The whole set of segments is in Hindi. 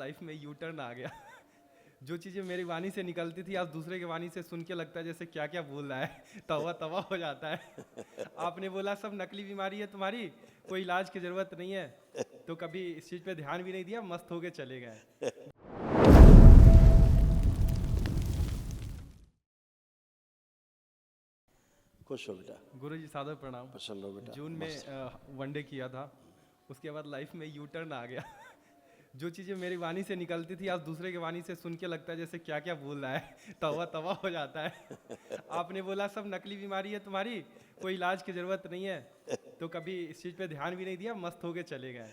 लाइफ में यू टर्न आ गया। जो चीज़ें मेरी वाणी से निकलती थी आज दूसरे की वाणी से सुन के लगता है जैसे क्या क्या बोल रहा है, तवा तवा हो जाता है। आपने बोला सब नकली बीमारी है तुम्हारी, कोई इलाज की ज़रूरत नहीं है, तो कभी इस चीज़ पे ध्यान भी नहीं दिया, मस्त होके चले गए। खुश हो बेटा, गुरुजी सादर प्रणाम। प्रसन्न हो बेटा। जून मस्त। में वनडे किया था, उसके बाद लाइफ में यू टर्न आ गया। जो चीज़ें मेरी वाणी से निकलती थी आज दूसरे की वाणी से सुन के लगता है जैसे क्या क्या बोल रहा है, तवा तवा हो जाता है। आपने बोला सब नकली बीमारी है तुम्हारी, कोई इलाज की ज़रूरत नहीं है, तो कभी इस चीज़ पे ध्यान भी नहीं दिया, मस्त होके चले गए।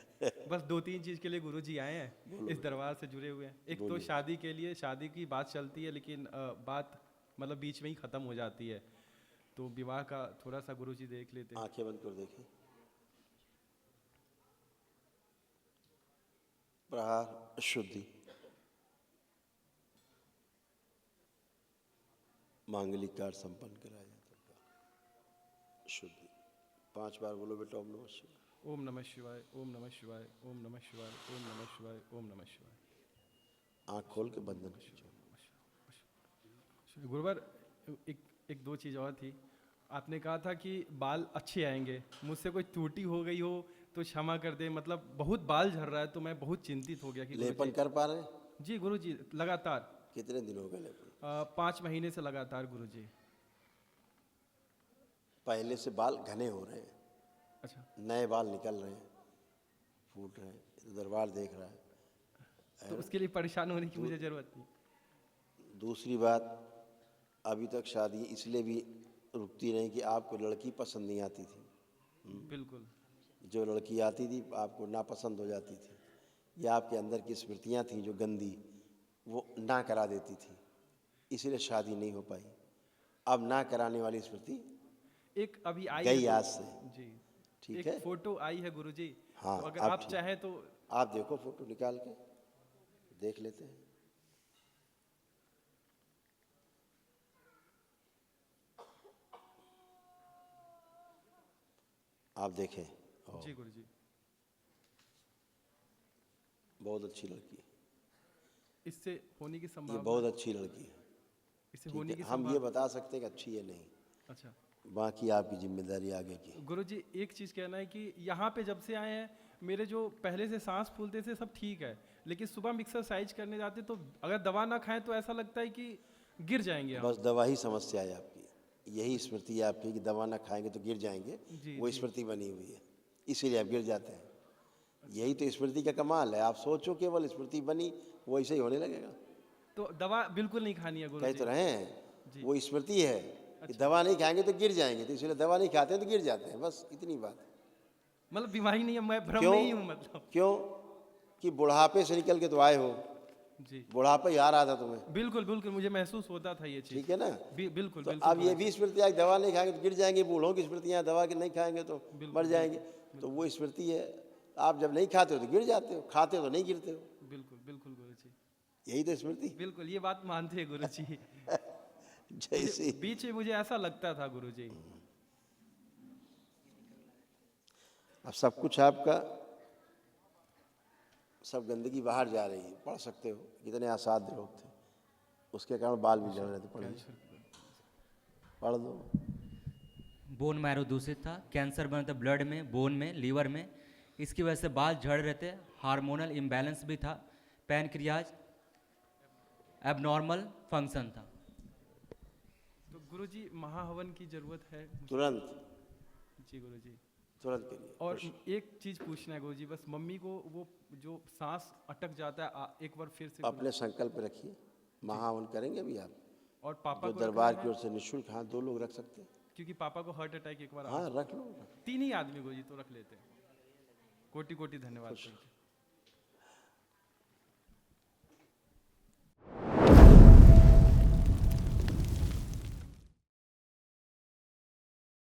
बस 2-3 चीज़ के लिए गुरुजी आए हैं, इस दरबार से जुड़े हुए हैं। एक तो शादी के लिए, शादी की बात चलती है लेकिन बात मतलब बीच में ही ख़त्म हो जाती है, तो विवाह का थोड़ा सा गुरुजी देख लेते हैं। आंखें बंद कर देखें। प्रहार शुद्धि, मांगलिक कार्य संपन्न कराया जाता है। शुद्धि 5 बार बोलो बेटा। ओम नमः शिवाय। ओम नमः शिवाय, ओम नमः शिवाय, ओम नमः शिवाय, ओम नमः शिवाय, ओम नमः शिवाय। आंख खोल के बंधन कीजिए। गुरुवर, एक दो चीज़ और थी। आपने कहा था कि बाल अच्छे आएंगे, मुझसे कोई त्रुटि हो गई हो तो क्षमा कर दे। मतलब बहुत बाल झड़ रहा है तो मैं बहुत चिंतित हो गया कि लेपन कर पा रहे हैं? जी गुरुजी, लगातार। कितने दिन हो गए लेपन? 5 महीने से लगातार गुरुजी। पहले से बाल घने हो रहे हैं, अच्छा, नए बाल निकल रहे हैं, फूट रहे हैं, दरबार देख रहा है। तो उसके लिए परेशान होने की मुझे ज़रूरत नहीं। दूसरी बात, अभी तक शादी इसलिए भी रुकती नहीं कि आपको लड़की पसंद नहीं आती थी। बिल्कुल। जो लड़की आती थी आपको नापसंद हो जाती थी, या आपके अंदर की स्मृतियाँ थीं जो गंदी, वो ना करा देती थी, इसलिए शादी नहीं हो पाई। अब ना कराने वाली स्मृति एक अभी आई गई है आज से। जी, ठीक एक है? फोटो आई है गुरुजी। हाँ, तो अगर अब आप ठीक। चाहें तो आप देखो, फोटो निकाल के देख लेते हैं। आप देखें। जी गुरुजी। बहुत अच्छी लड़की है, इससे होने की ये संभावना, बहुत अच्छी लड़की है। इससे ठीक होने है, की हम ये बता सकते हैं कि अच्छी है नहीं, अच्छा बाकी आपकी जिम्मेदारी आगे की। गुरुजी, एक चीज़ कहना है कि यहाँ पे जब से आए हैं, मेरे जो पहले से सांस फूलते थे सब ठीक है, लेकिन सुबह हम एक्सरसाइज करने जाते तो अगर दवा ना खाएं तो ऐसा लगता है कि गिर जाएंगे हम। बस दवा ही समस्या है आपकी, यही स्मृति है आपकी कि दवा ना खाएंगे तो गिर जाएंगे। जी वो जी स्मृति बनी हुई है, इसीलिए आप गिर जाते हैं। यही तो स्मृति का कमाल है। आप सोचो केवल स्मृति बनी, वो ऐसे ही होने लगेगा। तो दवा बिल्कुल नहीं खानी है कह गुरुजी। तो रहे हैं, जी। वो स्मृति है कि दवा नहीं खाएंगे तो गिर जाएंगे, तो इसलिए दवा नहीं खाते हैं तो गिर जाते हैं, बस इतनी बात है। मतलब बीमारी नहीं है, मैं भ्रम क्यों? में ही हूँ मतलब। क्यों कि बुढ़ापे से निकल के तो आए हो, जी बुढ़ापा ही आ रहा था तुम्हें, बिल्कुल बिल्कुल, मुझे महसूस होता था ये चीज़। ठीक है ना? बिल्कुल तो बिल्कुल अब ये भी स्मृति है कि दवा नहीं खाएंगे तो गिर जाएंगे, बूढ़ों की स्मृतियाँ, दवा के नहीं खाएंगे तो मर जाएंगे, तो वो स्मृति है। आप जब नहीं खाते हो तो गिर जाते हो, खाते हो तो नहीं गिरते हो, बिल्कुल बिल्कुल गुरुजी, यही तो स्मृति। बिल्कुल ये बात मानते हैं गुरुजी। जैसी बीच में मुझे ऐसा लगता था गुरुजी। अब सब कुछ आपका, सब गंदगी बाहर जा रही है, पढ़ सकते हो। कितने असाध्य लोग थे, उसके कारण बाल भी झड़ रहे थे। पढ़िए, पढ़ दो। बोन मैरो दूषित था, कैंसर बना था ब्लड में, बोन में, लीवर में, इसकी वजह से बाल झड़ रहे थे। हार्मोनल इम्बैलेंस भी था, पैनक्रियाज एबनॉर्मल फंक्शन था। तो गुरुजी महाहवन की जरूरत है तुरंत, जी गुरुजी। तुरंत करिए। और एक चीज पूछना है गुरुजी, बस मम्मी को वो जो सांस अटक जाता है, एक बार फिर से अपने संकल्प रखिए, महावन करेंगे अभी आप। और पापा जो को दरबार रखना की है, ओर से निःशुल्क, हाँ 2 लोग रख सकते हैं। क्योंकि पापा को हार्ट अटैक एक बार हाँ रख लो। 3 ही आदमी गुरुजी तो रख लेते हैं। कोटि कोटि धन्यवाद गुरुजी।